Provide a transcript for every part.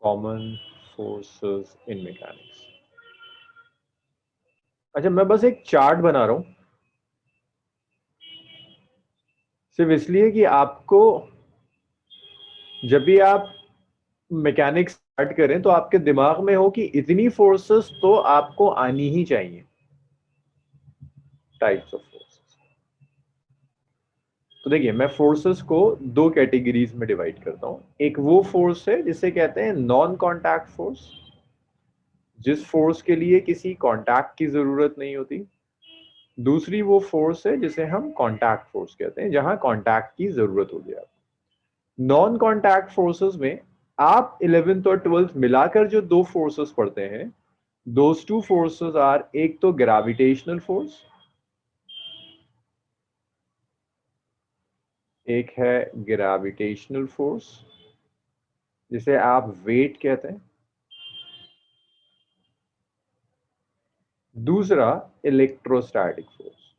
Common forces in mechanics. अच्छा, मैं बस एक चार्ट बना रहा हूं सिर्फ इसलिए कि आपको जब भी आप मैकेनिक्स स्टार्ट करें तो आपके दिमाग में हो कि इतनी फोर्सेस तो आपको आनी ही चाहिए। टाइप्स ऑफ फोर्सेस, तो देखिए मैं फोर्सेस को दो कैटेगरीज में डिवाइड करता हूं। एक वो फोर्स है जिसे कहते हैं नॉन कॉन्टैक्ट फोर्स, जिस फोर्स के लिए किसी कॉन्टैक्ट की जरूरत नहीं होती। दूसरी वो फोर्स है जिसे हम कॉन्टैक्ट फोर्स कहते हैं, जहां कॉन्टैक्ट की जरूरत होगी आपको। नॉन कॉन्टैक्ट फोर्सेस में आप 11th और 12th मिलाकर जो दो फोर्सेस पढ़ते हैं, दोज टू फोर्सेस आर, एक तो ग्रेविटेशनल फोर्स, एक है ग्रेविटेशनल फोर्स जिसे आप वेट कहते हैं। दूसरा इलेक्ट्रोस्टैटिक फोर्स।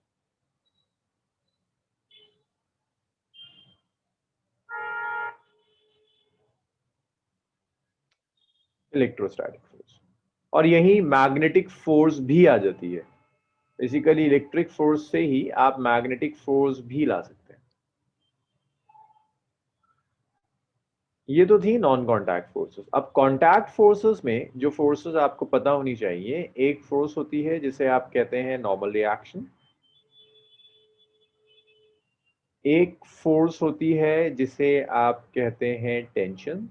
इलेक्ट्रोस्टैटिक फोर्स, और यही मैग्नेटिक फोर्स भी आ जाती है। बेसिकली इलेक्ट्रिक फोर्स से ही आप मैग्नेटिक फोर्स भी ला सकते हैं। ये तो थी नॉन कॉन्टैक्ट फोर्सेस। अब कॉन्टैक्ट फोर्सेस में जो फोर्सेस आपको पता होनी चाहिए, एक फोर्स होती है जिसे आप कहते हैं नॉर्मल रिएक्शन, एक फोर्स होती है जिसे आप कहते हैं टेंशन,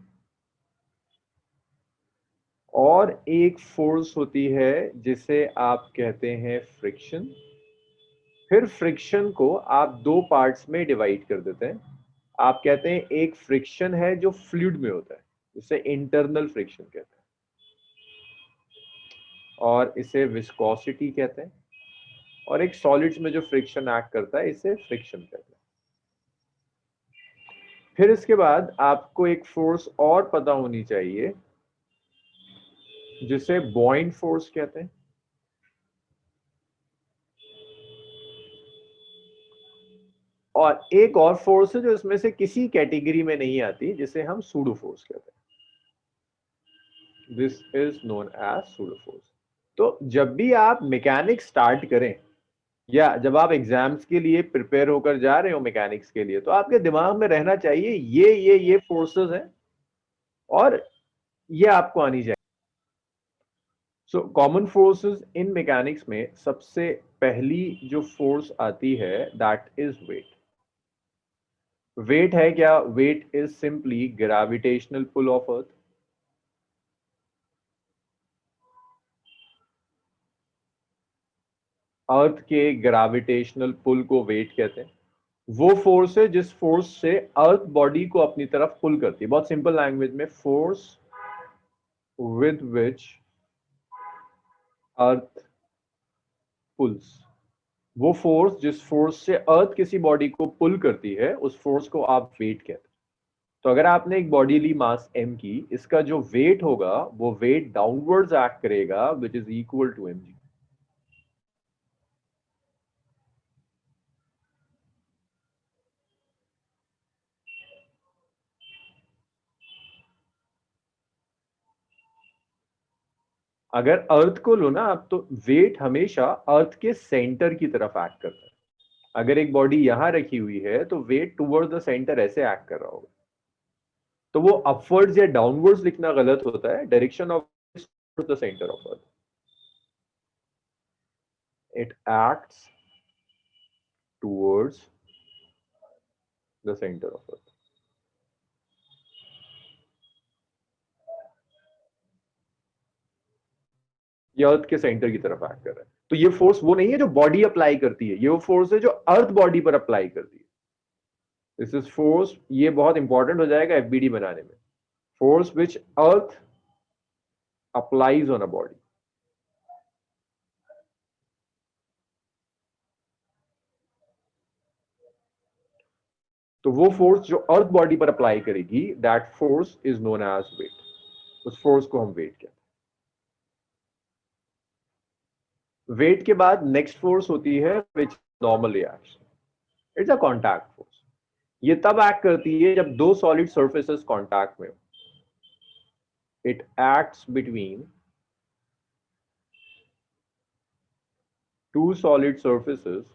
और एक फोर्स होती है जिसे आप कहते हैं फ्रिक्शन। फिर फ्रिक्शन को आप दो पार्ट्स में डिवाइड कर देते हैं। आप कहते हैं एक फ्रिक्शन है जो फ्लूइड में होता है, इसे इंटरनल फ्रिक्शन कहते हैं, और इसे विस्कोसिटी कहते हैं। और एक सॉलिड्स में जो फ्रिक्शन एक्ट करता है, इसे फ्रिक्शन कहते हैं। फिर इसके बाद आपको एक फोर्स और पता होनी चाहिए जिसे बॉइंड फोर्स कहते हैं। और एक और फोर्स है जो इसमें से किसी कैटेगरी में नहीं आती, जिसे हम सूडो फोर्स कहते हैं। This is known as pseudo force. तो जब भी आप मैकेनिक्स स्टार्ट करें या जब आप एग्जाम्स के लिए प्रिपेयर होकर जा रहे हो मैकेनिक्स के लिए, तो आपके दिमाग में रहना चाहिए ये फोर्सेस हैं और ये आपको आनी चाहिए। So common forces in mechanics में सबसे पहली जो फोर्स आती है, दैट इज वेट। वेट है क्या? Weight is simply gravitational pull of earth. Earth के ग्रेविटेशनल पुल को वेट कहते हैं। वो फोर्स है जिस फोर्स से अर्थ बॉडी को अपनी तरफ पुल करती है। बहुत सिंपल लैंग्वेज में, force with which earth pulls. वो फोर्स जिस फोर्स से अर्थ किसी बॉडी को पुल करती है, उस फोर्स को आप वेट कहते हैं। तो अगर आपने एक बॉडी ली मास m की, इसका जो वेट होगा वो वेट डाउनवर्ड्स एक्ट करेगा, which is equal to mg। अगर अर्थ को लो ना आप, तो वेट हमेशा अर्थ के सेंटर की तरफ एक्ट करता है। अगर एक बॉडी यहां रखी हुई है तो वेट टुवर्ड द सेंटर ऐसे एक्ट कर रहा होगा। तो वो अपवर्ड्स या डाउनवर्ड्स लिखना गलत होता है। Direction of the centre of earth, it acts towards the centre of earth. ये अर्थ के सेंटर की तरफ एक्ट कर रहा है। तो ये फोर्स वो नहीं है जो बॉडी अप्लाई करती है, ये वो फोर्स है जो अर्थ बॉडी पर अप्लाई करती है। दिस इज फोर्स, ये बहुत इंपॉर्टेंट हो जाएगा एफबीडी बनाने में। Force which earth applies on a body. तो वो फोर्स जो अर्थ बॉडी पर अप्लाई करेगी, that force is known as weight. उस फोर्स को हम वेट कहते हैं। वेट के बाद नेक्स्ट फोर्स होती है विच normal reaction. It's a contact force. ये तब एक्ट करती है जब दो सॉलिड सर्फेसेस कॉन्टैक्ट में हो। it acts between two solid surfaces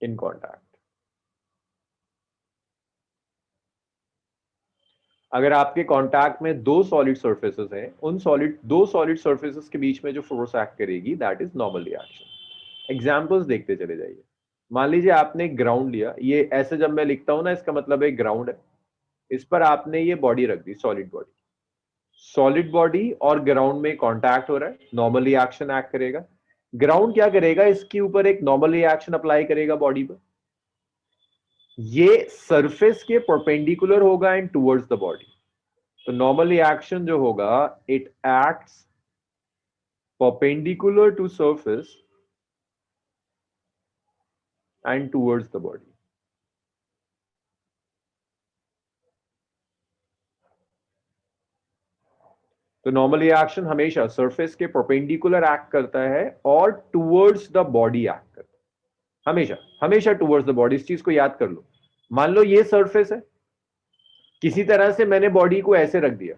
in contact. अगर आपके कॉन्टैक्ट में दो सॉलिड सर्फेसेस हैं, उन दो सॉलिड सर्फेसेस के बीच में जो फोर्स एक्ट करेगी that is normal reaction. Examples देखते चले जाइए. मान लीजिए आपने ग्राउंड लिया, ये ऐसे जब मैं लिखता हूं ना, इसका मतलब एक ग्राउंड है. इस पर आपने ये बॉडी रख दी, सॉलिड बॉडी. सॉलिड बॉडी और ग्राउंड में कांटेक्ट हो रहा है, नॉर्मल रिएक्शन एक्ट करेगा. ग्राउंड क्या करेगा, इसके ऊपर एक नॉर्मल रिएक्शन अप्लाई करेगा बॉडी पर. ये सरफेस के परपेंडिकुलर होगा एंड टुवर्ड्स द बॉडी. तो नॉर्मल रिएक्शन जो होगा, it acts perpendicular to surface and towards the body. तो नॉर्मल रिएक्शन हमेशा सरफेस के परपेंडिकुलर एक्ट करता है और टुवर्ड्स द बॉडी एक्ट करता है. हमेशा हमेशा टुवर्ड्स द बॉडी. इस चीज को याद कर लो. मान लो ये सरफेस है, किसी तरह से मैंने बॉडी को ऐसे रख दिया.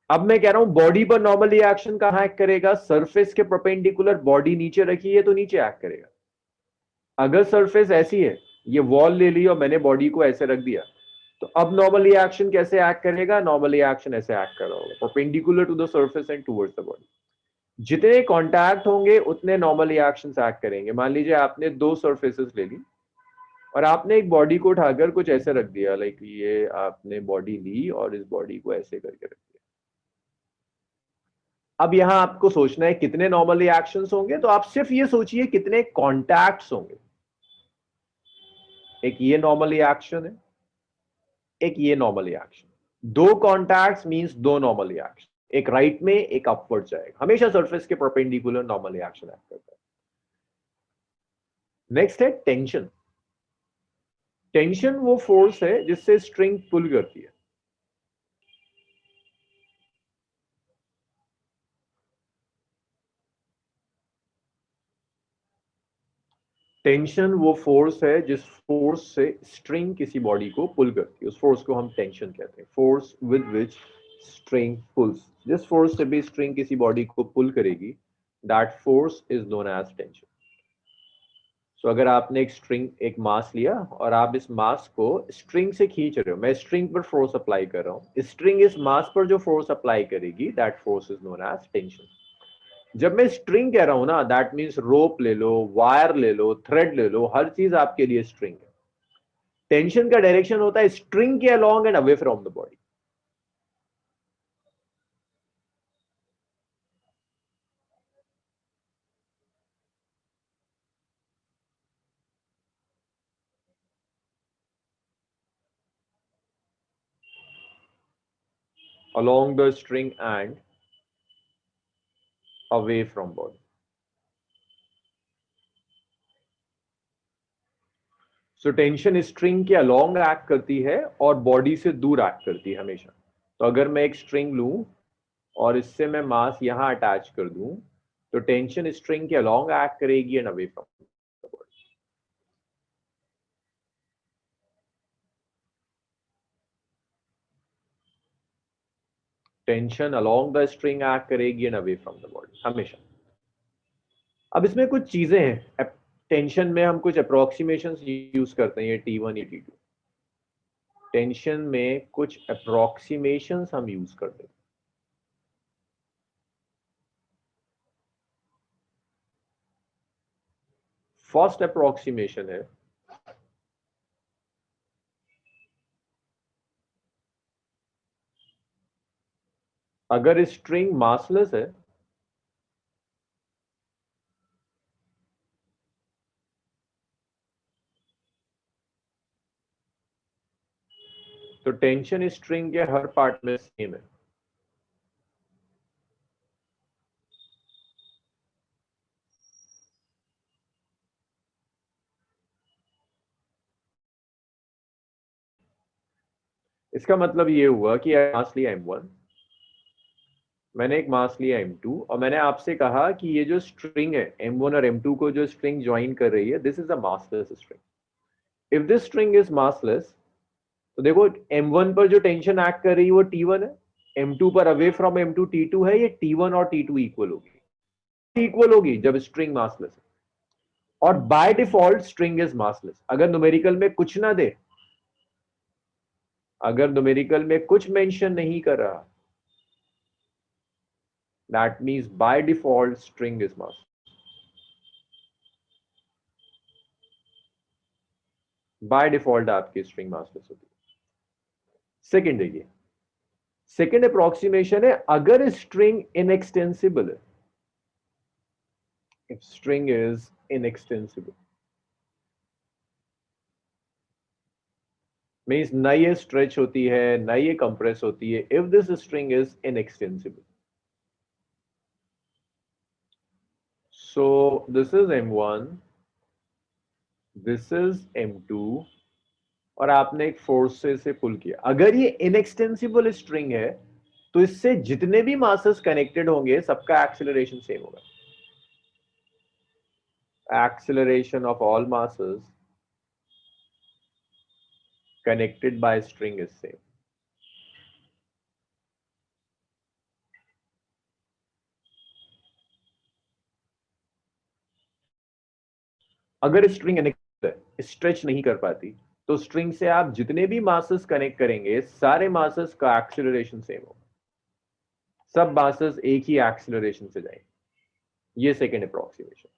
अब मैं कह रहा हूं बॉडी पर नॉर्मल रिएक्शन कहां एक्ट करेगा, सरफेस के परपेंडिकुलर. बॉडी नीचे रखी है तो नीचे एक्ट करेगा. अगर सरफेस ऐसी है, ये वॉल ले ली और मैंने बॉडी को ऐसे रख दिया, तो अब नॉर्मल रिएक्शन कैसे एक्ट करेगा, नॉर्मल रिएक्शन ऐसे एक्ट कर रहा होगा, perpendicular to the surface and towards the body. जितने कांटेक्ट होंगे उतने नॉर्मल रिएक्शंस एक्ट करेंगे. मान लीजिए आपने दो सरफेसेस ले ली और आपने एक बॉडी को उठाकर कुछ ऐसे रख दिया, लाइक ये आपने बॉडी ली और इस बॉडी को ऐसे करके रख दिया. अब यहां आपको सोचना है कितने नॉर्मल रिएक्शंस होंगे, तो आप सिर्फ ये सोचिए कितने कॉन्टैक्ट्स होंगे. एक ये नॉर्मल रिएक्शन है, एक ये नॉर्मल रिएक्शन. दो कॉन्टैक्ट्स मींस दो नॉर्मल रिएक्शन. एक राइट में, एक अपवर्ड जाएगा. हमेशा सरफेस के परपेंडिकुलर नॉर्मल रिएक्शन एक्ट करता है. नेक्स्ट है टेंशन. टेंशन वो फोर्स है जिससे स्ट्रिंग पुल करती है. टेंशन वो फोर्स है जिस फोर्स से स्ट्रिंग किसी बॉडी को पुल करती है, उस फोर्स को हम टेंशन कहते हैं. Force with which string pulls. जिस फोर्स से भी स्ट्रिंग किसी बॉडी को पुल करेगी, that force is known as tension. तो अगर आपने एक स्ट्रिंग, एक मास लिया और आप इस मास को स्ट्रिंग से खींच रहे हो, मैं स्ट्रिंग पर फोर्स अप्लाई कर रहा हूं, स्ट्रिंग इस मास पर जो फोर्स अप्लाई करेगी that force is known as tension. जब मैं स्ट्रिंग कह रहा हूं ना, दैट मींस रोप ले लो, वायर ले लो, थ्रेड ले लो, हर चीज आपके लिए स्ट्रिंग है. टेंशन का डायरेक्शन होता है स्ट्रिंग के along and away from the body. along the string and away from body. So tension string के अलोंग एक्ट करती है और बॉडी से दूर एक्ट करती है हमेशा. तो अगर मैं एक स्ट्रिंग लूं और इससे मैं मास यहां अटैच कर दूं, तो टेंशन स्ट्रिंग के अलोंग एक्ट करेगी and away from the body. Tension along the string act करेगी and away from the body हमेशा. अब इसमें कुछ चीजें हैं. टेंशन में हम कुछ अप्रोक्सीमेशन यूज करते हैं, ये T1 ये T2. टेंशन में कुछ अप्रोक्सीमेशन हम यूज करते हैं. फर्स्ट अप्रोक्सीमेशन है, अगर स्ट्रिंग मासलेस है तो टेंशन स्ट्रिंग के हर पार्ट में सेम है. इसका मतलब ये हुआ कि मास लिया M1, मैंने एक मास लिया M2 और मैंने आपसे कहा कि ये जो स्ट्रिंग है M1 और M2 को जो स्ट्रिंग ज्वाइन कर रही है, this is a massless string. If this string is massless, तो देखो M1 पर जो टेंशन एक्ट कर रही है वो T1 है, M2 पर अवे फ्रॉम M2 T2 है, ये T1 और T2 इक्वल होगी जब स्ट्रिंग मासलेस है। और by default string is massless. अगर न्यूमेरिकल में कुछ ना दे, अगर न्यूमेरिकल में कुछ मेंशन नहीं कर रहा, that means by default string is massless. By default आपकी स्ट्रिंग मासलेस होती है। सेकेंड देखिए, सेकेंड अप्रोक्सीमेशन है अगर स्ट्रिंग इनएक्सटेंसिबल है, if string is inextensible means ना ये स्ट्रेच होती है ना ये कंप्रेस होती है, if this string is inextensible, so this is M1, this is M2 और आपने एक फोर्स से इसे पुल किया। अगर ये इनएक्सटेंसिबल स्ट्रिंग है तो इससे जितने भी मासेस कनेक्टेड होंगे सबका एक्सेलरेशन सेम होगा। Acceleration of all masses connected by string is same. अगर स्ट्रिंग स्ट्रेच नहीं कर पाती तो स्ट्रिंग से आप जितने भी मासेस कनेक्ट करेंगे सारे मासेस का एक्सेलरेशन सेम होगा, सब मासेस एक ही एक्सेलरेशन से जाएंगे। ये सेकेंड अप्रोक्सीमेशन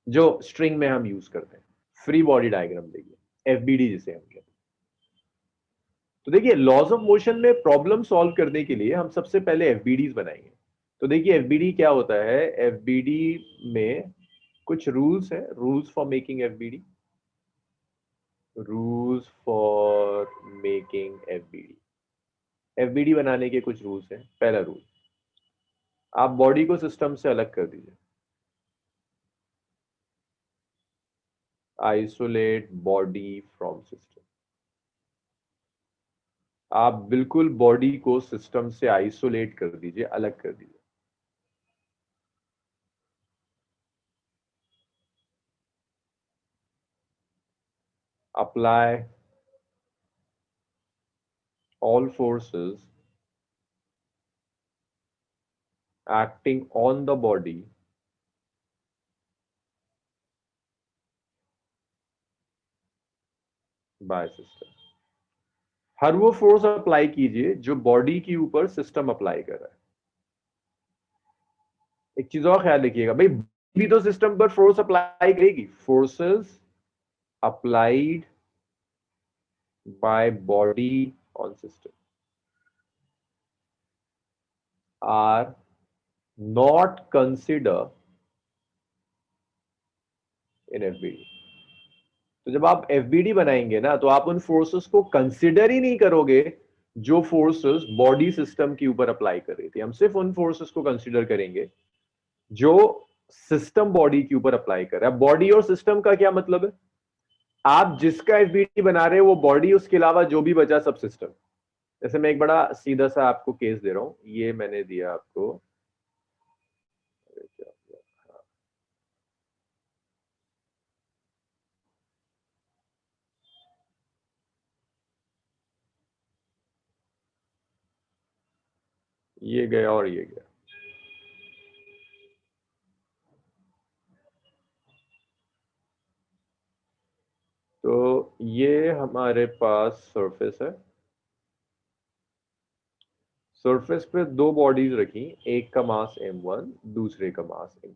जो स्ट्रिंग में हम यूज करते हैं। फ्री बॉडी डायग्राम देखिए, एफबीडी जिसे हम कहते हैं। तो देखिए लॉज ऑफ मोशन में प्रॉब्लम सॉल्व करने के लिए हम सबसे पहले एफबीडीज बनाएंगे। तो देखिए एफबीडी क्या होता है, एफबीडी में कुछ रूल्स है, rules for making FBD, rules for making FBD. FBD बनाने के कुछ रूल्स हैं। पहला रूल, आप बॉडी को सिस्टम से अलग कर दीजिए, आइसोलेट बॉडी फ्रॉम सिस्टम। आप बिल्कुल बॉडी को सिस्टम से आइसोलेट कर दीजिए, अलग कर दीजिए। Apply all forces acting on the body by system। हर वो फोर्स अप्लाई कीजिए जो बॉडी के ऊपर सिस्टम अप्लाई कर रहा है। एक चीज और ख्याल रखिएगा भाई, भी तो सिस्टम पर फोर्स अप्लाई करेगी। Forces applied by body on system are not consider in FBD. तो जब आप एफबीडी बनाएंगे ना तो आप उन फोर्सेस को कंसिडर ही नहीं करोगे जो फोर्सेस बॉडी सिस्टम के ऊपर अप्लाई कर रही थी। हम सिर्फ उन फोर्सेस को कंसिडर करेंगे जो सिस्टम बॉडी के ऊपर अप्लाई कर रहा है। बॉडी और सिस्टम का क्या मतलब है, आप जिसका एफबीडी बना रहे हो वो बॉडी, उसके अलावा जो भी बचा सब सिस्टम। जैसे मैं एक बड़ा सीधा सा आपको केस दे रहा हूं, ये मैंने दिया आपको, ये गया और ये गया। तो ये हमारे पास सरफेस है, सरफेस पे दो बॉडीज रखी, एक का मास m1, दूसरे का मास m2।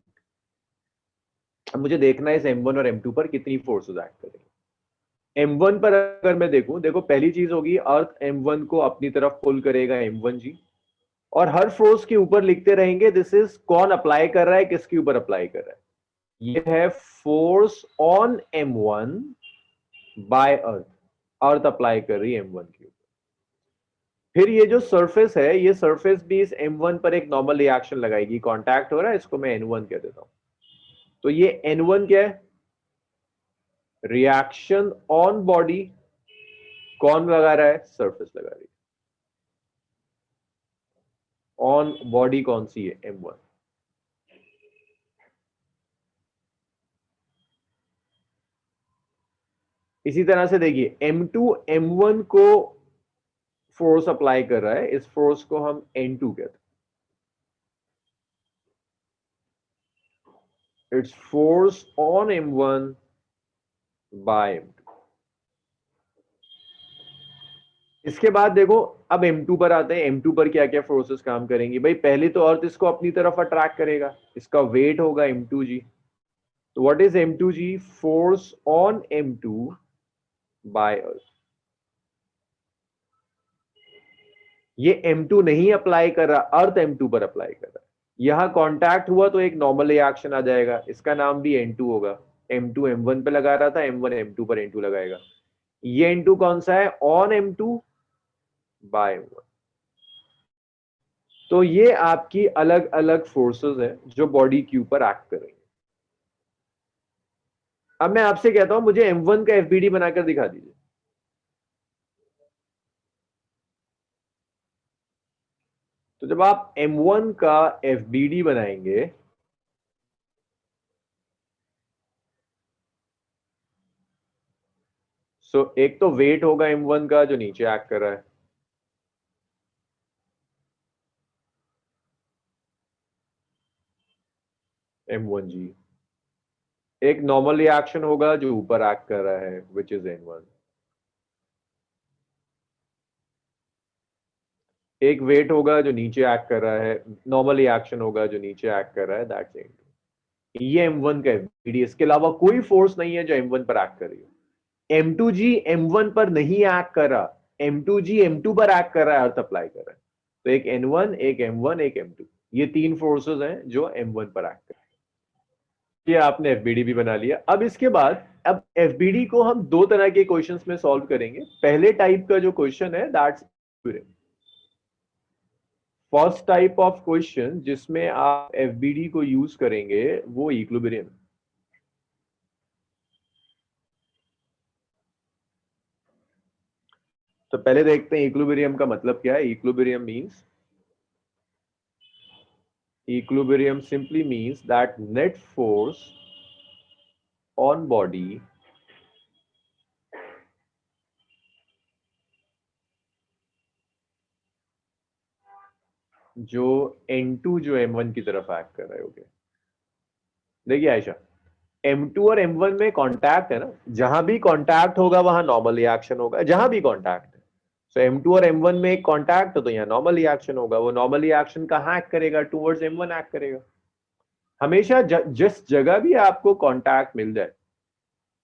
अब मुझे देखना है इस m1 और m2 पर कितनी फोर्सेस एक्ट करेंगे। m1 पर अगर मैं देखूं, देखो पहली चीज होगी अर्थ m1 को अपनी तरफ पुल करेगा m1g, और हर फोर्स के ऊपर लिखते रहेंगे दिस इज कौन अप्लाई कर रहा है, किसके ऊपर अप्लाई कर रहा है। ये है force on m1 by earth, earth apply कर रही है m1 के ऊपर। फिर ये जो सरफेस है, ये सरफेस भी इस m1 पर एक नॉर्मल रिएक्शन लगाएगी, कांटेक्ट हो रहा है, इसको मैं n1 कह देता हूं। तो ये n1 क्या है, रिएक्शन ऑन बॉडी। कौन लगा रहा है, सरफेस लगा रही है। ऑन बॉडी कौन सी है, m1। इसी तरह से देखिए M2 M1 को फोर्स अप्लाई कर रहा है, इस फोर्स को हम N2 कहते हैं। It's force on M1 by M2। इसके बाद देखो, अब M2 पर आते हैं। M2 पर क्या क्या फोर्सेस काम करेंगी भाई? पहले तो अर्थ इसको अपनी तरफ अट्रैक्ट करेगा, इसका वेट होगा M2G। तो what is M2G? Force on M2 by earth. ये M2 नहीं अप्लाई कर रहा, अर्थ M2 पर अप्लाई कर रहा है। यहां कांटेक्ट हुआ तो एक नॉर्मल रिएक्शन आ जाएगा, इसका नाम भी N2 होगा। M2 M1 पे लगा रहा था, M1 M2 पर N2 लगाएगा। ये N2 कौन सा है? On M2 by M1। तो ये आपकी अलग अलग फोर्सेस हैं जो बॉडी के ऊपर एक्ट कर रही हैं। अब मैं आपसे कहता हूं मुझे M1 का FBD बनाकर दिखा दीजिए। तो जब आप M1 का FBD बनाएंगे, सो एक तो वेट होगा M1 का जो नीचे एक्ट कर रहा है, M1G। एक नॉर्मल रिएक्शन होगा जो ऊपर एक्ट कर रहा है, विच इज N1। एक वेट होगा जो नीचे एक्ट कर रहा है, नॉर्मल रिएक्शन होगा जो नीचे एक्ट कर रहा है, दैट्स N2। ये M1 का FBD। इसके अलावा कोई फोर्स नहीं है जो M1 पर एक्ट कर रही है। M2G M1 पर नहीं एक्ट कर रहा, M2G M2 पर एक्ट कर रहा है, अर्थ अप्लाई कर रहा है। तो एक N1, एक M1, एक M2, ये तीन फोर्सेस हैं जो M1 पर एक्ट कर रहे हैं। ये आपने FBD भी बना लिया। अब इसके बाद, अब FBD को हम दो तरह के क्वेश्चंस में सॉल्व करेंगे। पहले टाइप का जो क्वेश्चन है, that's first type of question जिसमें आप FBD को यूज करेंगे वो इक्विलिब्रियम। तो पहले देखते हैं इक्विलिब्रियम का मतलब क्या है। Equilibrium simply means that net force on body जो N2 जो M1 की तरफ एक्ट कर रहे होगे। देखिए आयशा, M2 और M1 में कांटेक्ट है ना, जहां भी कांटेक्ट होगा वहां नॉर्मल रिएक्शन होगा, जहां भी कांटेक्ट है। सो M2 और M1 में एक कांटेक्ट है तो यहाँ नॉर्मल रिएक्शन होगा। वो नॉर्मल रिएक्शन कहाँ एक्ट करेगा? टूवर्ड्स M1 एक्ट करेगा। हमेशा जिस जगह भी आपको कांटेक्ट मिल जाए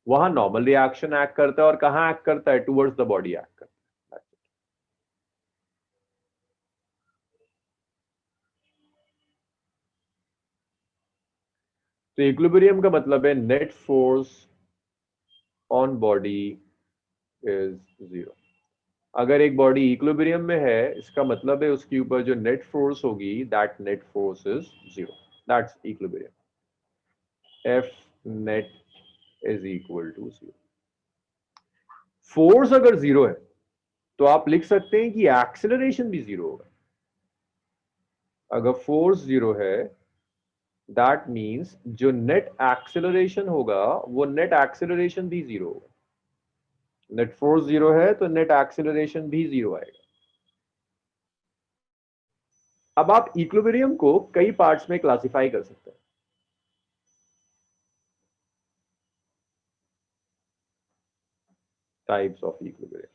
वहां नॉर्मल रिएक्शन एक्ट करता है, और कहाँ एक्ट करता है? टूवर्ड्स द बॉडी एक्ट करता है। तो इक्विलिब्रियम का मतलब है net force on body is zero. अगर एक बॉडी इक्विलिब्रियम में है, इसका मतलब है उसके ऊपर जो नेट फोर्स होगी, that net force is zero. That's equilibrium. F net is equal to zero. Force अगर जीरो है तो आप लिख सकते हैं कि एक्सेलरेशन भी जीरो होगा। अगर फोर्स जीरो है, दैट मींस जो नेट एक्सेलरेशन होगा वो नेट एक्सेलरेशन भी जीरो होगा। नेट फोर्स जीरो है तो नेट एक्सेलरेशन भी जीरो आएगा। अब आप इक्विलिब्रियम को कई पार्ट्स में क्लासिफाई कर सकते हैं। Types of equilibrium.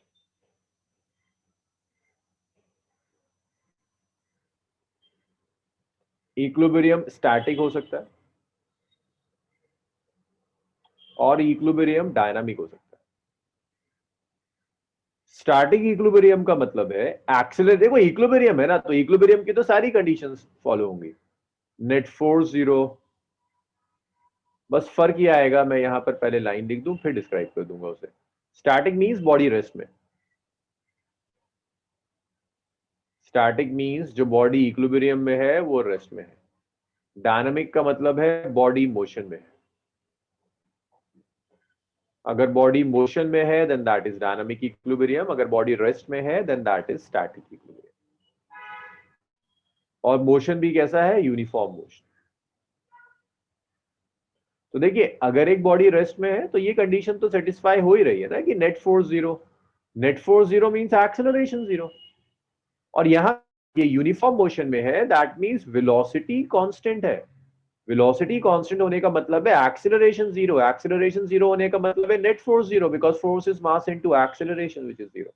Equilibrium static हो सकता है और इक्विलिब्रियम डायनामिक हो सकता है। स्टैटिक इक्विलिब्रियम का मतलब है एक्सेलरेट। देखो इक्विलिब्रियम है ना, तो इक्विलिब्रियम की तो सारी कंडीशंस फॉलो होंगी। नेट फोर्स जीरो, बस फर्क ये आएगा, मैं यहां पर पहले लाइन लिख दूं फिर डिस्क्राइब कर दूंगा उसे। स्टैटिक मींस बॉडी रेस्ट में। स्टैटिक मींस जो बॉडी इक्विलिब्रियम में है वो रेस्ट में है। डायनामिक का मतलब है बॉडी मोशन में है। अगर बॉडी मोशन में है then that is dynamic equilibrium, अगर बॉडी रेस्ट में है then that is static equilibrium. और मोशन भी कैसा है? Uniform motion. तो देखिए अगर एक बॉडी रेस्ट में है तो ये कंडीशन तो सेटिस्फाई हो ही रही है ना कि net force zero, net force zero means acceleration zero, और यहां ये यूनिफॉर्म मोशन में है, दैट मींस वेलोसिटी कांस्टेंट है। वेलोसिटी कांस्टेंट होने का मतलब है एक्सेलरेशन जीरो, एक्सेलरेशन जीरो होने का मतलब है net force zero, because force is mass into acceleration which is zero.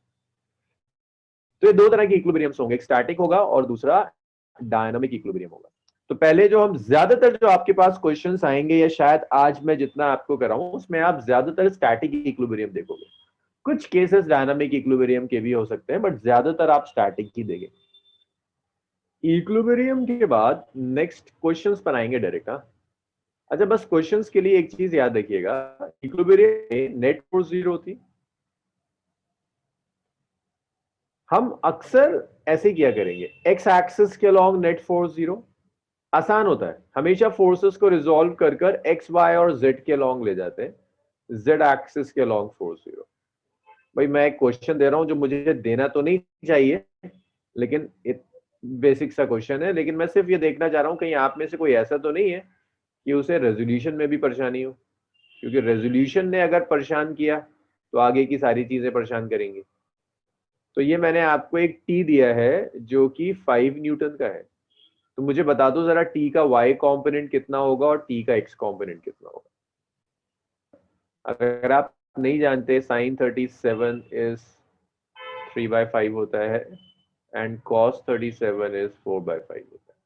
तो ये दो तरह के इक्विलिब्रियम्स होंगे, एक स्टैटिक होगा और दूसरा डायनामिक इक्विलिब्रियम होगा। तो पहले जो हम ज्यादातर जो आपके पास क्वेश्चंस आएंगे, या शायद आज मैं जितना आपको कराऊं उसमें आप ज्यादातर स्टैटिक इक्विलिब्रियम देखोगे, कुछ केसेस डायनामिक इक्विलिब्रियम के भी हो सकते हैं, बट ज्यादातर आप स्टैटिक ही देंगे। इक्विलिब्रियम के बाद नेक्स्ट क्वेश्चंस पर आएंगे डायरेक्ट। हाँ, अच्छा बस क्वेश्चंस के लिए एक चीज याद रखिएगा, इक्विलिब्रियम में नेट फोर्स जीरो थी। हम अक्सर ऐसे किया करेंगे, एक्स एक्सिस के अलॉन्ग नेट फोर्स जीरो, आसान होता है, हमेशा फोर्सेस को रिजॉल्व कर कर एक्स वाई और जेड के अलॉन्ग ले जाते हैं, जेड एक्सिस के अलॉन्ग फोर्स जीरो। भाई मैं एक क्वेश्चन दे रहा हूं जो मुझे देना तो नहीं चाहिए, लेकिन बेसिक सा क्वेश्चन है, लेकिन मैं सिर्फ ये देखना चाह रहा हूं कहीं आप में से कोई ऐसा तो नहीं है कि उसे रेजोल्यूशन में भी परेशानी हो, क्योंकि रेजोल्यूशन ने अगर परेशान किया तो आगे की सारी चीजें परेशान करेंगी। तो ये मैंने आपको एक टी दिया है जो कि 5 न्यूटन का है, तो मुझे बता दो जरा टी का y कंपोनेंट कितना होगा और टी का x कंपोनेंट कितना होगा। अगर आप नहीं जानते, साइन 37 इज 3/5 होता है एंड कॉस 37 इज 4/5 होता है।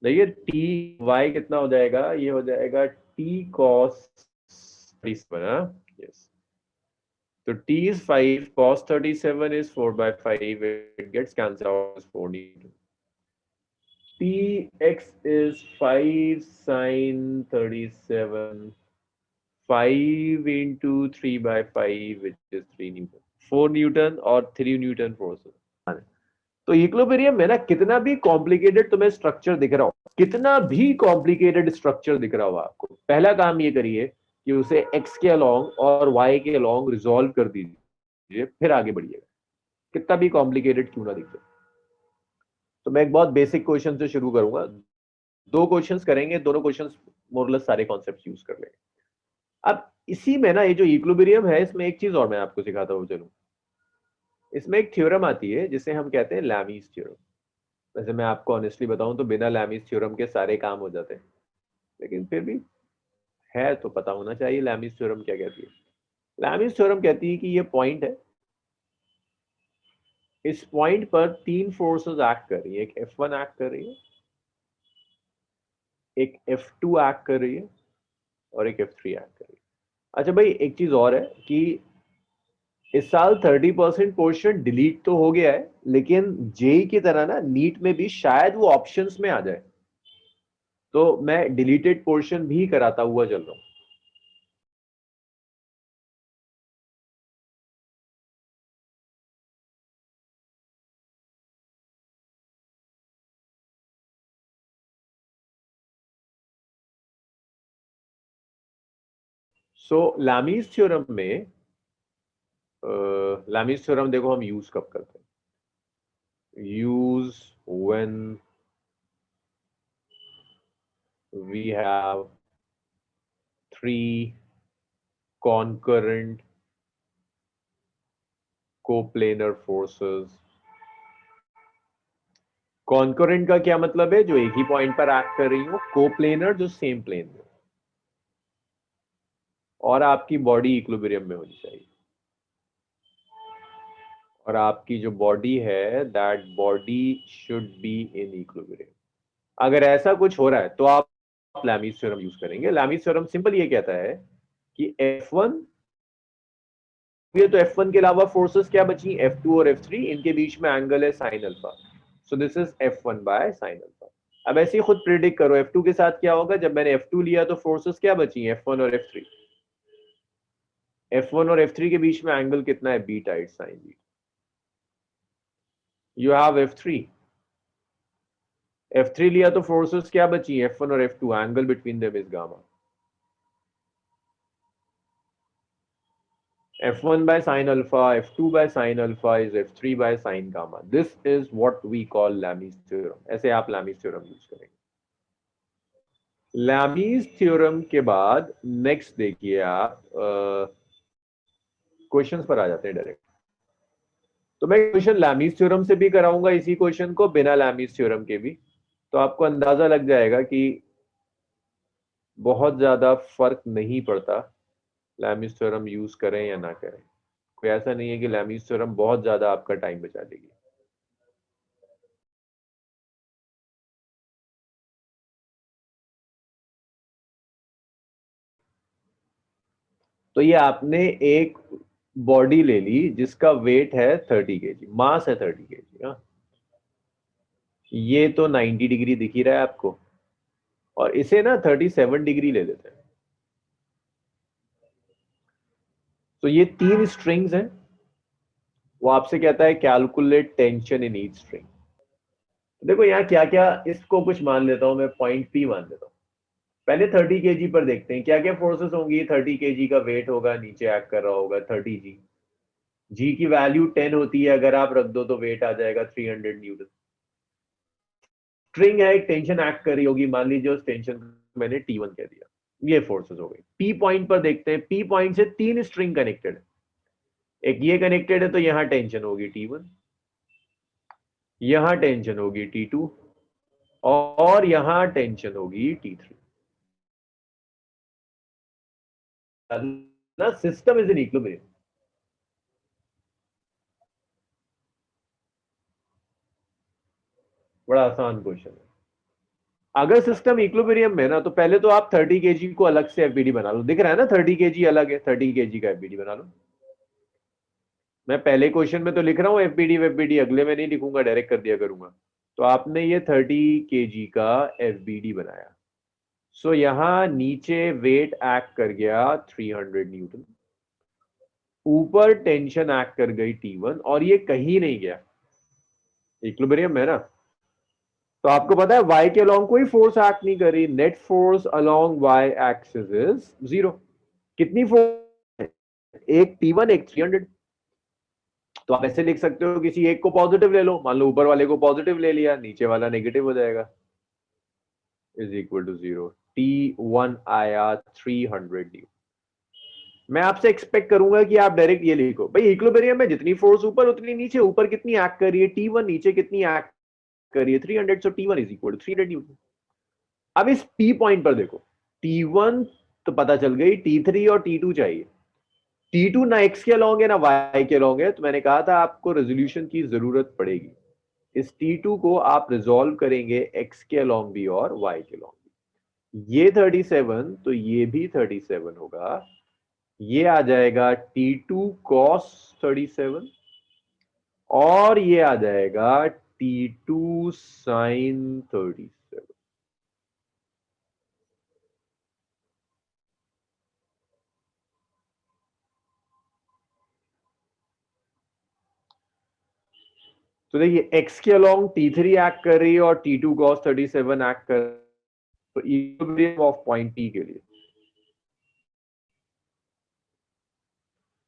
देखिए टी y कितना हो जाएगा, ये हो जाएगा टी कॉस 37। यस, तो t is 5, cos 37 is 4/5, it gets cancelled out as 4 Newton. Tx is 5 sine 37, 5 into 3/5 which is 3 Newton, 4 Newton और 3 Newton forces। तो इक्विलिब्रियम में ना कितना भी कॉम्प्लिकेटेड तुम्हें स्ट्रक्चर दिख रहा हो, कितना भी कॉम्प्लिकेटेड स्ट्रक्चर दिख रहा हो, आपको पहला काम ये करिए कि उसे x के अलोंग और y के अलोंग रिजॉल्व कर दीजिए, फिर आगे बढ़िएगा, कितना भी कॉम्प्लिकेटेड क्यों ना दिख जाए। तो मैं एक बहुत बेसिक क्वेश्चन से शुरू करूंगा, दो क्वेश्चंस करेंगे, दोनों क्वेश्चंस मोरलेस सारे कॉन्सेप्ट्स यूज कर लेंगे। अब इसी में ना ये जो इक्विलिब्रियम है, इसमें एक चीज और मैं आपको सिखाता हूँ चलूं। इसमें एक थ्योरम आती है जिसे हम कहते हैं लैमीज थ्योरम। वैसे मैं आपको ऑनेस्टली बताऊं तो बिना लैमीज थ्योरम के सारे काम हो जाते हैं, लेकिन फिर भी है तो पता होना चाहिए लैमीज थ्योरम क्या कहती है। लैमीज थ्योरम कहती है कि ये पॉइंट है, इस पॉइंट पर तीन फोर्सेस एक्ट कर रही है, एक F1 एक्ट कर रही है, एक F2 एक्ट कर रही है और एक F3 एक्ट कर रही है। अच्छा भाई एक चीज और है कि इस साल 30% पोर्शन डिलीट तो हो गया है, लेकिन जेई की तरह ना नीट में भी शायद वो ऑप्शंस में आ जाए, तो मैं डिलीटेड पोर्शन भी कराता हुआ चल रहा हूं। सो लैमीज थ्योरम में लैमीज थ्योरम देखो हम यूज कब करते हैं, use when we have three concurrent coplanar forces। Concurrent का क्या मतलब है, जो एक ही पॉइंट पर एक्ट कर रही हो, कोप्लेनर जो सेम प्लेन में, और आपकी बॉडी इक्विलिब्रियम में होनी चाहिए, और आपकी जो बॉडी है that body should be in equilibrium. अगर ऐसा कुछ हो रहा है तो आप लैमीज थ्योरम यूज करेंगे। लैमीज थ्योरम सिंपल ये कहता है कि F1, ये तो F1 के अलावा फोर्सेस क्या बची, F2 और F3, इनके बीच में एंगल है sine alpha, so this is F1 by sine alpha. अब ऐसे ही खुद प्रिडिक्ट करो F2 के साथ क्या होगा, जब मैंने F2 लिया तो फोर्सेस क्या बची, F1 और F3, F1 और F3 के बीच में एंगल कितना है, beta 8 sign beta. You have F3, F3 लिया तो फोर्सेस क्या बची, F1 और F2, angle between them is gamma. F1 by sin alpha, F2 by sin alpha is F3 by sin gamma. This is what we call Lami's theorem. ऐसे आप Lami's theorem use करेंगे। लैमीज theorem के बाद next देखिए आप, questions पर आ जाते हैं डायरेक्ट। तो मैं क्वेश्चन लैमीज थ्योरम से भी कराऊंगा इसी क्वेश्चन को, बिना लैमीज थ्योरम के भी, तो आपको अंदाजा लग जाएगा कि बहुत ज्यादा फर्क नहीं पड़ता लैमीज थ्योरम यूज करें या ना करें। कोई ऐसा नहीं है कि लैमीज थ्योरम बहुत ज्यादा आपका टाइम बचा देगी। तो ये आपने एक बॉडी ले ली जिसका वेट है 30 kg, मास है 30 kg। हाँ, ये तो 90 डिग्री दिख ही रहा है आपको, और इसे ना 37 डिग्री ले लेते हैं। तो ये 3 स्ट्रिंग्स हैं। वो आपसे कहता है calculate tension in each string. देखो यहाँ क्या क्या, इसको कुछ मान लेता हूं मैं, पॉइंट पी मान लेता हूँ। पहले 30 kg पर देखते हैं क्या क्या फोर्सेस होंगी। 30 kg का वेट होगा, नीचे एक्ट कर रहा होगा 30 G। जी की वैल्यू 10 होती है, अगर आप रख दो तो वेट आ जाएगा 300 न्यूटन। स्ट्रिंग है, एक टेंशन एक्ट कर रही होगी, मान लीजिए उस टेंशन को मैंने T1 कह दिया। ये फोर्सेस हो गई। पी पॉइंट पर देखते हैं, पी पॉइंट से 3 स्ट्रिंग कनेक्टेड है। एक ये कनेक्टेड है तो यहां टेंशन होगी T1, यहां टेंशन होगी T2, और यहां टेंशन होगी T3। ना सिस्टम इज इन इक्विलिब्रियम। बड़ा आसान क्वेश्चन है। अगर सिस्टम इक्विलिब्रियम में ना, तो पहले तो आप 30 kg को अलग से एफबीडी बना लो। दिख रहा है ना 30 kg अलग है, 30 kg का एफबीडी बना लो। मैं पहले क्वेश्चन में तो लिख रहा हूँ एफबीडी वेफबीडी, अगले में नहीं लिखूंगा, डायरेक्ट कर दिया करूंगा। तो आपने ये 30 kg का एफबीडी बनाया। सो यहां नीचे वेट एक्ट कर गया 300 न्यूटन, ऊपर टेंशन एक्ट कर गई T1, और ये कहीं नहीं गया, इक्विलिब्रियम में ना। तो आपको पता है y के अलोंग कोई फोर्स एक्ट नहीं कर रही। Net force along y axis is 0। कितनी फोर्स है? एक T1, एक 300। तो आप ऐसे लिख सकते हो, किसी एक को पॉजिटिव ले लो, मान लो ऊपर वाले को पॉजिटिव ले लिया, नीचे वाला नेगेटिव हो जाएगा, इज इक्वल टू 0। T1 आया 300 न्यूटन। मैं आपसे एक्सपेक्ट करूंगा कि आप डायरेक्ट ये लिखो, भाई इक्विलिब्रियम में जितनी फोर्स ऊपर उतनी नीचे, ऊपर कितनी एक्ट कर रही है T1, नीचे कितनी एक्ट कर रही है 300, so T1 is equal to 300 newton. अब इस P पॉइंट पर देखो, T1 तो पता चल गई, T3 और T2 चाहिए। T2 ना x के अलोंग है ना y के अलोंग है, तो मैंने कहा था आपको रेजोल्यूशन की जरूरत पड़ेगी। इस T2 को आप रिजोल्व करेंगे x के अलोंग भी और y के अलोंग भी। ये 37, तो ये भी 37 होगा। ये आ जाएगा T2 cos 37, और ये आ जाएगा T2 sin 37। तो देखिए x के अलोंग T3 एक्ट कर रही है और T2 cos 37 एक्ट कर, तो इक्विलिब्रियम ऑफ पॉइंट P के लिए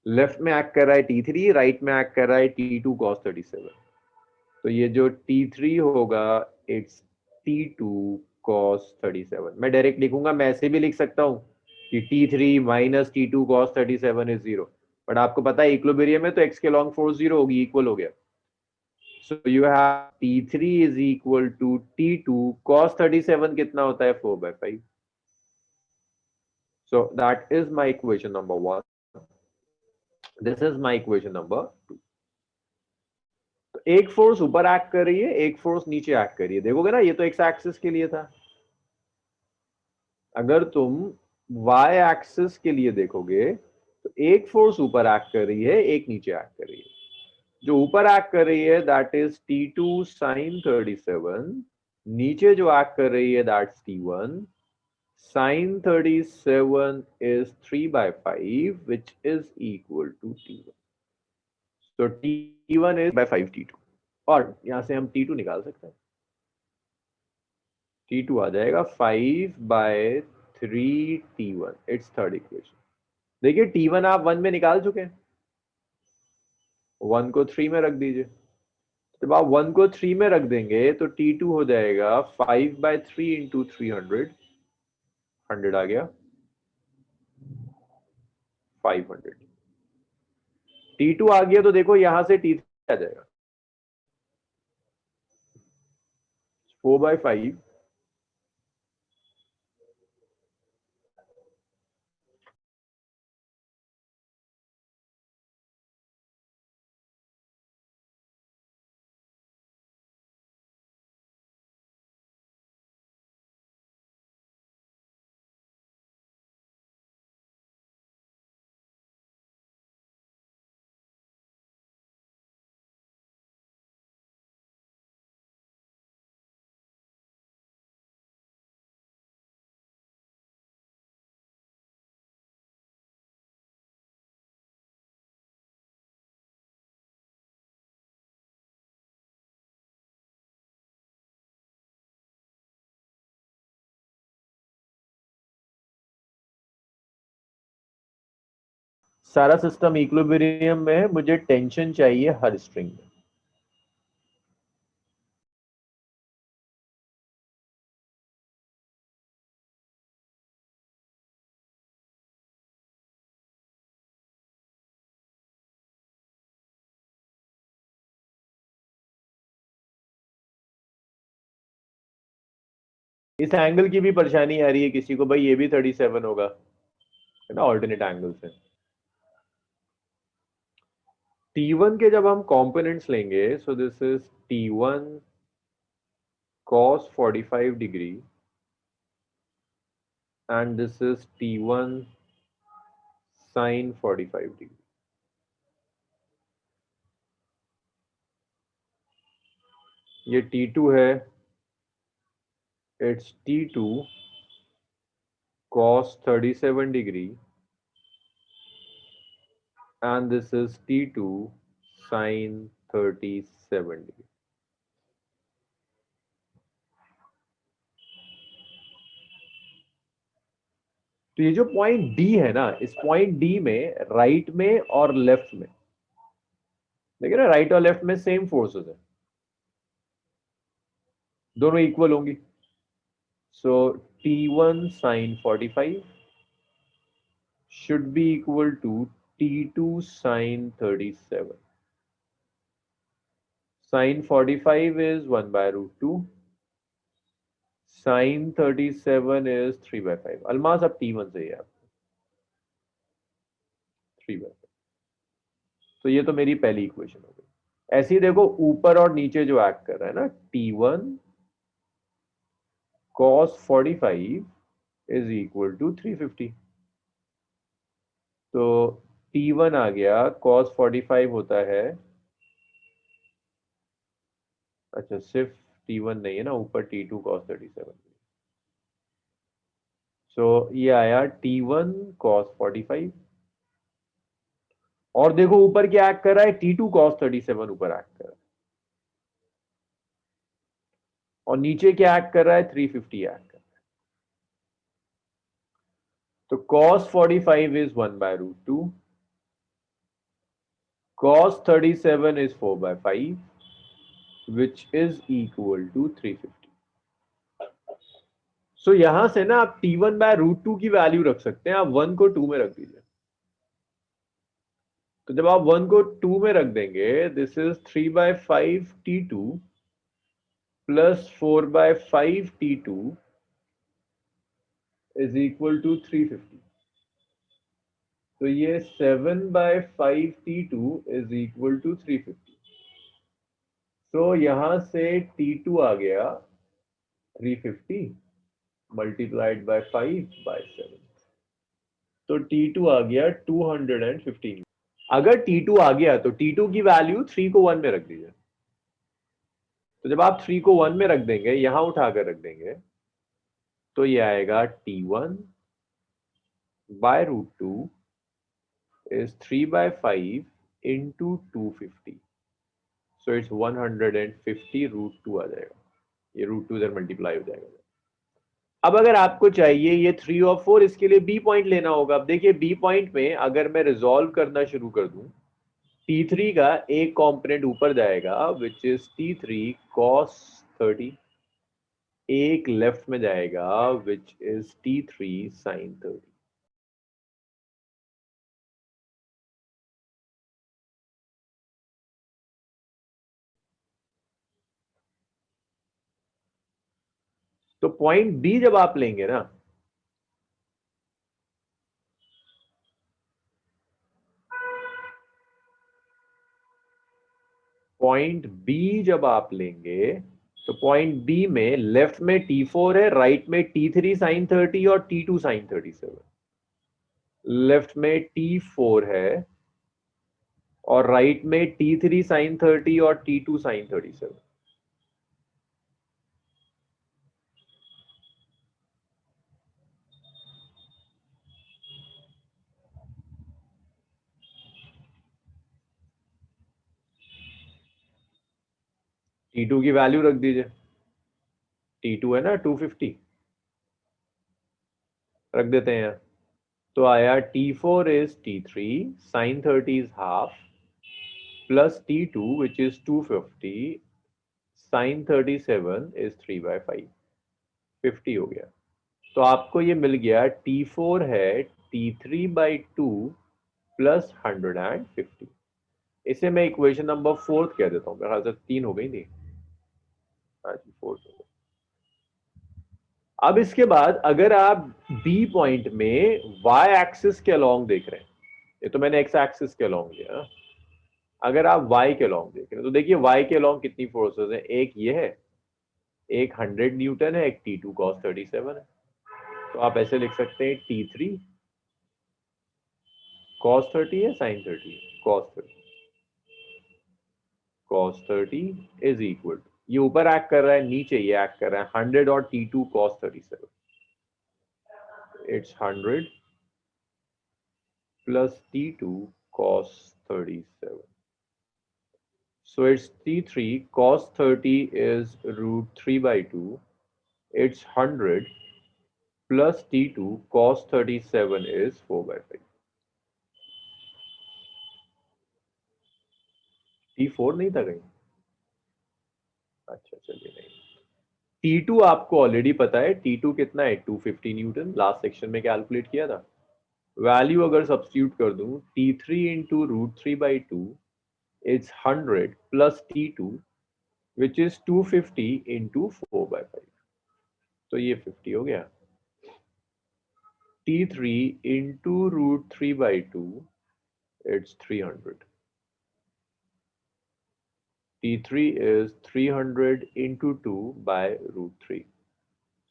लेफ्ट में एक्ट कर रहा है T3, राइट में एक्ट कर रहा है T2 cos 37। तो ये जो T3 होगा, इट्स T2 cos 37। मैं डायरेक्ट लिखूंगा, मैं ऐसे भी लिख सकता हूं कि T3 minus T2 cos 37 is 0। But आपको पता है इक्विलिब्रियम में तो x के लॉन्ग फोर्स 0 होगी, इक्वल हो गया। So you have T3 is equal to T2 cos 37 कितना होता है 4/5। So that is my equation number 1. This is my equation number 2. तो एक फोर्स ऊपर एक्ट कर रही है, एक फोर्स नीचे एक्ट कर रही है। देखोगे ना, ये तो एक्स एक्सिस के लिए था। अगर तुम y एक्सिस के लिए देखोगे तो एक फोर्स ऊपर एक्ट कर रही है, एक नीचे एक्ट कर रही है। जो ऊपर एक्ट कर रही है दैट इज T2 sin 37, नीचे जो एक्ट कर रही है that's T1 sin 37 is 3/5 which is equal to T1। So T1 is by 5 T2, और यहां से हम T2 निकाल सकते हैं। T2 आ जाएगा 5/3 T1। It's third equation. देखिए T1 आप 1 में निकाल चुके हैं, 1 को 3 में रख दीजिए। जब आप 1 को 3 में रख देंगे तो T2 हो जाएगा 5/3 इंटू 300, 100 आ गया, 500। T2 आ गया तो देखो यहां से T3 आ जाएगा, 4/5 सारा सिस्टम इक्विलिब्रियम में है, मुझे टेंशन चाहिए हर स्ट्रिंग में। इस एंगल की भी परेशानी आ रही है किसी को, भाई ये भी 37 होगा, है ना, ऑल्टरनेट एंगल से। T1 के जब हम कंपोनेंट्स लेंगे, so this is T1 cos 45 degree and this is T1 sin 45 degree. ये T2 है, it's T2 cos 37 degree and this is T2 sin 37 degree। तो ये जो पॉइंट डी है ना, इस पॉइंट डी में राइट में और लेफ्ट में, देखिए ना, राइट और लेफ्ट में सेम फोर्सेस है, दोनों इक्वल होंगी। सो T1 sin 45 should be equal to T2 sin 37। sin 45 is 1/√2, sin 37 is 3/5। Almas अब T1 से ही है, 3/5। तो ये तो मेरी पहली इक्वेशन हो गई। ऐसे ही देखो ऊपर और नीचे जो एक्ट कर रहा है ना, T1 cos 45 is equal to 350। तो T1 आ गया, cos 45 होता है, अच्छा सिर्फ T1 नहीं है ना, ऊपर T2 cos 37। सो ये आया T1 cos 45, और देखो ऊपर क्या एक्ट कर रहा है, T2 cos 37 ऊपर एक्ट कर रहा है, और नीचे क्या एक्ट कर रहा है, 350 एक्ट कर रहा है। तो cos 45 is 1/√2, cos 37 is 4/5, which is equal to 350। सो यहां से ना आप T1/√2 की वैल्यू रख सकते हैं, आप 1 को 2 में रख दीजिए। तो जब आप 1 को 2 में रख देंगे, this is 3/5 T2 plus 4/5 T2 is equal to 350। तो ये 7/5 T2 इज इक्वल टू 350। तो यहां से T2 आ गया 350 मल्टीप्लाइड बाय 5/7, तो T2 आ गया 215। अगर T2 आ गया तो T2 की वैल्यू 3 को 1 में रख दीजिए। तो जब आप 3 को 1 में रख देंगे, यहां उठाकर रख देंगे, तो ये आएगा T1/√2 is 3/5 into 250। So it's 150 √2 आ जाएगा, ये √2 इधर मल्टीप्लाई हो जाएगा। अब अगर आपको चाहिए ये 3 और 4, इसके लिए बी पॉइंट लेना होगा। अब देखिए बी पॉइंट में अगर मैं रिजॉल्व करना शुरू कर दूं, T3 का एक कंपोनेंट ऊपर जाएगा विच इज T3 cos 30, एक लेफ्ट में जाएगा विच इज T3 sin 30। तो पॉइंट बी जब आप लेंगे ना, पॉइंट बी जब आप लेंगे तो पॉइंट बी में लेफ्ट में T4 है, राइट में T3 sin 30 और T2 sin 37। लेफ्ट में T4 है और राइट में T3 sin 30 और T2 sin 37। T2 की वैल्यू रख दीजिए, T2 है ना 250, रख देते हैं। तो आया T4 is T3 sin 30 is half plus T2 which is 250 sin 37 is 3/5, 50 हो गया। तो आपको ये मिल गया T4 है T3/2 प्लस 150। इसे मैं इक्वेशन नंबर 4 कह देता हूँ, मेरे ख्याल से 3 हो गई थी। हाँ जी 4 हो गई। अब इसके बाद अगर आप बी पॉइंट में वाई एक्सिस के अलोंग देख रहे हैं, ये तो मैंने एक्स एक्सिस के अलोंग लिया, अगर आप वाई के अलोंग देख रहे हैं तो देखिए वाई के अलोंग कितनी फोर्सेस हैं, एक ये है, एक 100 न्यूटन है, एक T2 cos 37 है। तो आप ऐसे लिख सकते हैं T3 cos 30 है sin 30 है, cos 30 इज इक्वल, ये ऊपर एक्ट कर रहा है, नीचे ये एक्ट कर रहा है 100 और T2 cos 37, it's 100 plus T2 cos 37. So it's T3 cos 30 is root 3/2. It's 100 plus T2 cos 37 is 4/5. T4 नहीं था कहीं? अच्छा चलिए, नहीं। T2 आपको ऑलरेडी पता है, T2 कितना है 250 न्यूटन, लास्ट सेक्शन में कैलकुलेट किया था। वैल्यू अगर सब्स्टिट्यूट कर दूं, T3 into root 3/2 it's 100 plus T2 which is 250 into 4/5, तो ये 50 हो गया। T3 into root 3/2, it's 300. T3 is 300 into 2 by root 3.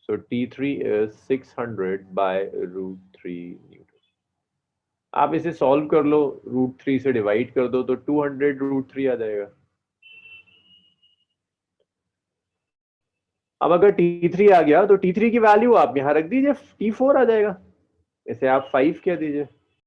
So T3 is 600 by root 3 Newton. आप इसे सॉल्व कर लो, रूट 3 से डिवाइड कर दो तो 200 रूट 3 आ जाएगा। अब अगर T3 आ गया तो T3 की वैल्यू आप यहां रख दीजिए, T4 आ जाएगा, इसे आप 5 कह दीजिए।